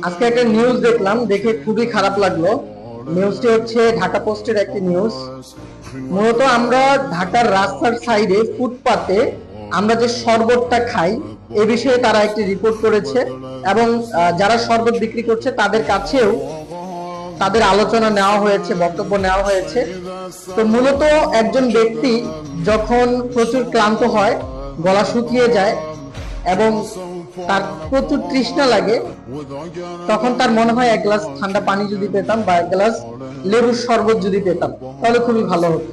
আজকে একটা নিউজ দেখলাম, দেখে খুবই খারাপ লাগলো। নিউজটি হচ্ছে ঢাকা পোস্টের একটি নিউজ। মূলত আমরা ঢাকার রাস্তার সাইডে ফুটপাতে আমরা যে শরবতটা খাই এ বিষয়ে তারা একটি রিপোর্ট করেছে এবং যারা শরবত বিক্রি করছে তাদের কাছেও তাদের আলোচনা নেওয়া হয়েছে, বক্তব্য নেওয়া হয়েছে। তো মূলত একজন ব্যক্তি যখন প্রচুর ক্লান্ত হয়, গলা শুকিয়ে যায় এবং তার প্রচুর তৃষ্ণা লাগে, তখন তার মনে হয় এক গ্লাস ঠান্ডা পানি যদি পেতাম বা এক গ্লাস লেবুর শরবত যদি পেতাম তাহলে খুবই ভালো হতো।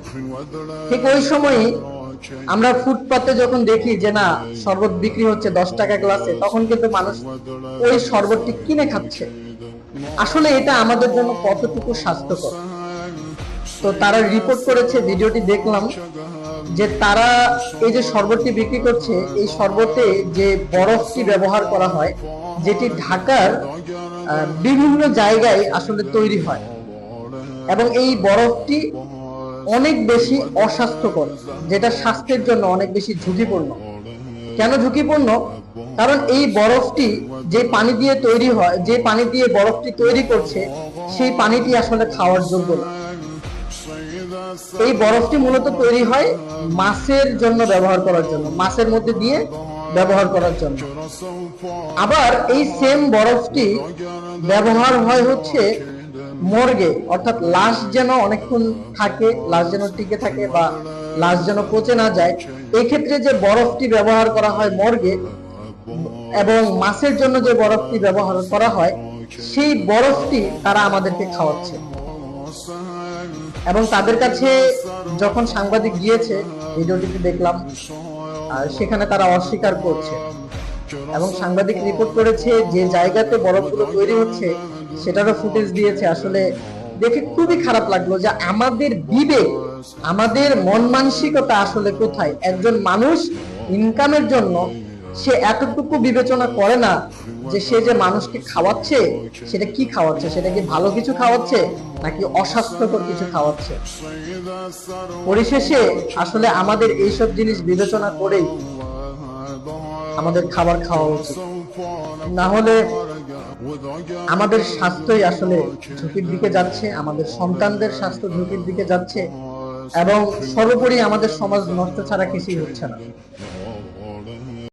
ঠিক ওই সময়ই আমরা ফুটপাতে যখন দেখি যে না শরবত বিক্রি হচ্ছে 10 টাকা গ্লাসে, তখন কিন্তু মানুষ ওই শরবতটি কিনে খাচ্ছে। আসলে এটা আমাদের জন্য কতটুকু স্বাস্থ্যকর? তো তারা রিপোর্ট করেছে, ভিডিওটি দেখলাম, যে তারা এই যে শরবতটি বিক্রি করছে, এই শরবতে যে বরফটি ব্যবহার করা হয়, যেটি ঢাকার বিভিন্ন জায়গায় আসলে তৈরি হয় এবং এই বরফটি অনেক বেশি অস্বাস্থ্যকর, যেটা স্বাস্থ্যের জন্য অনেক বেশি ঝুঁকিপূর্ণ। কেন ঝুঁকিপূর্ণ? কারণ এই বরফটি যে পানি দিয়ে তৈরি হয়, যে পানি দিয়ে বরফটি তৈরি করছে, সেই পানিটি আসলে খাওয়ার যোগ্য না। এই বরফটি মূলত তৈরি হয় মাছের জন্য ব্যবহার করার জন্য, মাছের মধ্যে দিয়ে ব্যবহার করার জন্য। আবার এই সেম বরফটি ব্যবহার হয় হচ্ছে মর্গে, অর্থাৎ লাশ যেন অনেকক্ষণ থাকে, লাশ যেন টিকে থাকে বা লাশ যেন পচে না যায়, এই ক্ষেত্রে যে বরফটি ব্যবহার করা হয় মর্গে, এবং মাছের জন্য যে বরফটি ব্যবহার করা হয়, সেই বরফটি তারা আমাদেরকে খাওয়াচ্ছে। এবং তাদের কাছে যখন সাংবাদিক গিয়েছে, ভিডিওটিতে দেখলাম, আর সেখানে তারা অস্বীকার করছে এবং সাংবাদিক রিপোর্ট করেছে যে জায়গাতে বরফগুলো তৈরি হচ্ছে সেটারও ফুটেজ দিয়েছে। আসলে দেখে খুবই খারাপ লাগলো যে আমাদের বিবেক, আমাদের মন মানসিকতা আসলে কোথায়? একজন মানুষ ইনকামের জন্য সে এতটুকু বিবেচনা করে না যে সে যে মানুষকে খাওয়াচ্ছে সেটা কি খাওয়াচ্ছে, সেটা কি ভালো কিছু খাওয়াচ্ছে নাকি অস্বাস্থ্যকর কিছু খাওয়াচ্ছে। পরিশেষে আসলে আমাদের এইসব জিনিস বিবেচনা করেই আমাদের খাবার খাওয়া উচিত, না হলে আমাদের স্বাস্থ্যই আসলে ঝুঁকির দিকে যাচ্ছে, আমাদের সন্তানদের স্বাস্থ্য ঝুঁকির দিকে যাচ্ছে এবং সর্বোপরি আমাদের সমাজ নষ্ট ছাড়া কিছুই হচ্ছে না।